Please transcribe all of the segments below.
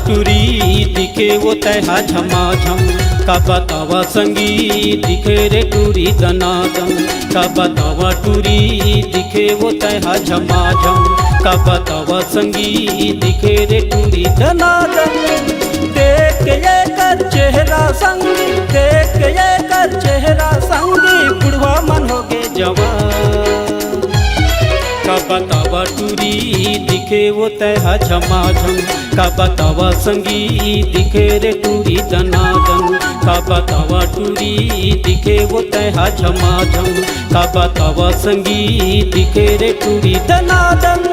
टूरी दिखे वो तैहा झमाझम, का बतावा संगीत दिखे रे टूरी दनादम। का बतावा टूरी दिखे वो तैहा झमाझम, का बतावा संगीत दिखे रे टूरी दनादम। देख के ये कर चेहरा संगी, देख के ये कर चेहरा संगी, बुढ़वा मन हो गे जवान। का बतावा टूरी दिखे वो तैहा झमाझम, का बतावा संगीत दिखे रे टूरी दनादन। का बतावा टूरी दिखे वो तैहा झमाझम, का बतावा संगीत दिखे रे टूरी दनादन।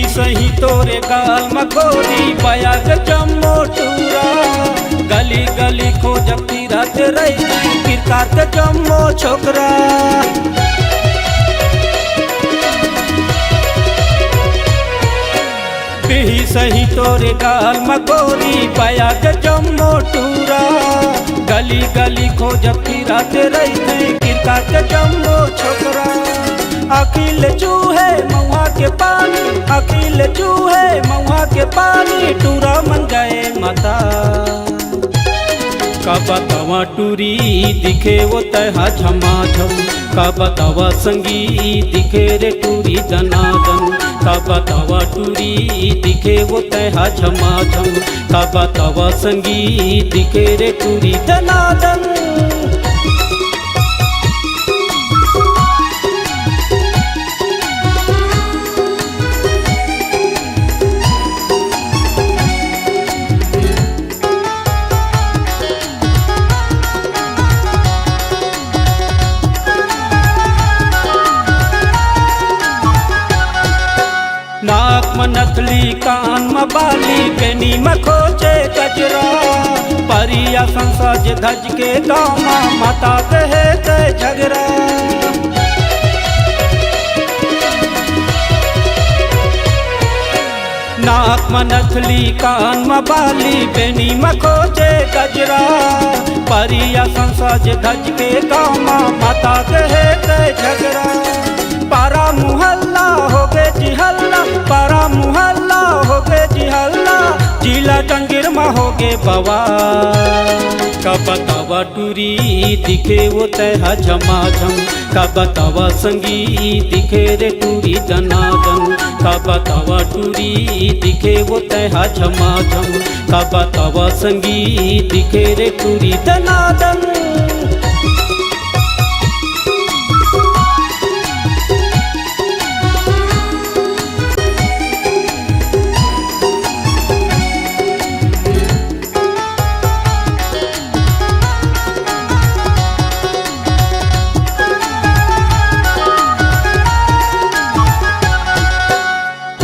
सही तोरे गाल मखोरी बयाग जम्मो टूरा, गली गली खोजब तीरथ रही किरकार के जम्मो छोकरा। बिही सही तोरे गाल मखोरी बयाग जम्मो टूरा, गली गली खोजब तीरथ रही किरकार के जम्मो छोकरा। अखिल चूहे महुआ के पानी, अखिल चूहे महुआ के पानी, टूरा मन गए माता। का बतावा टूरी दिखे वो तैहा झमाझम, का बतावा संगीत दिखे रे टूरी दनादन। का बतावा टूरी दिखे वो तैहा झमाझम, का बतावा संगीत दिखे रे टूरी दनादन। नाक में नथली कान में बाली, बेनी में खोचे गजरा, परिया संसाज धज के गाँव माता कहे ते झगड़ा। नाक में नथली कान में बाली, बेनी में खोचे गजरा, परिया संसाज धज के गाँव माता कहे ते झगड़ा। पारा मुहल्ला हो गे जी हल्ला, पारा मुहल्ला हो गे जी हल्ला, जिला टंगिर में हो गे बवा। का बतावा टूरी दिखे वो तैहा झमाझम, का बतावा संगीत दिखे रे टूरी दनादन। का बतावा टूरी दिखे वो तैहा झमाझम, का बतावा संगीत दिखे रे टूरी दनादन।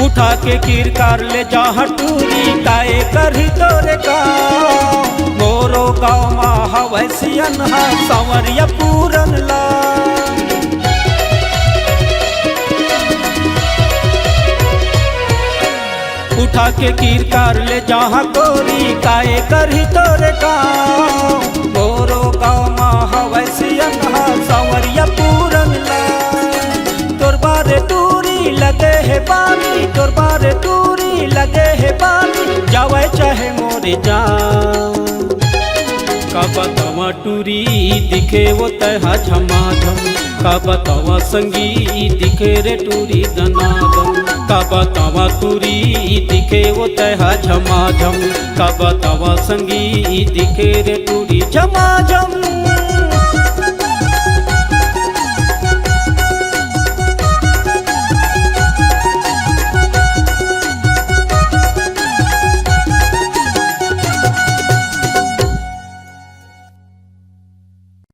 उठा के किरकार ले जा हटूरी, काए करही तोरे गाँव। मोरो गाँव मा हवै सियन हा संवरिया पूरन ला। उठा के किरकार ले जा गोरी, काए करही तोरे गाँव। मोरो गाँव मा हवै सियन हा संवरिया पूरन ला। तोर बारे टूरी लगे है पानी, तोर बारे टूरी लगे है पानी, जावे चाहे मोरे जान। का बतावा टूरी दिखे वो तैहा झमाझम, का बतावा संगीत दिखे रे टूरी दनादन। का बतावा टूरी दिखे वो तैहा झमाझम, का बतावा संगीत दिखे रे टूरी झमाझम।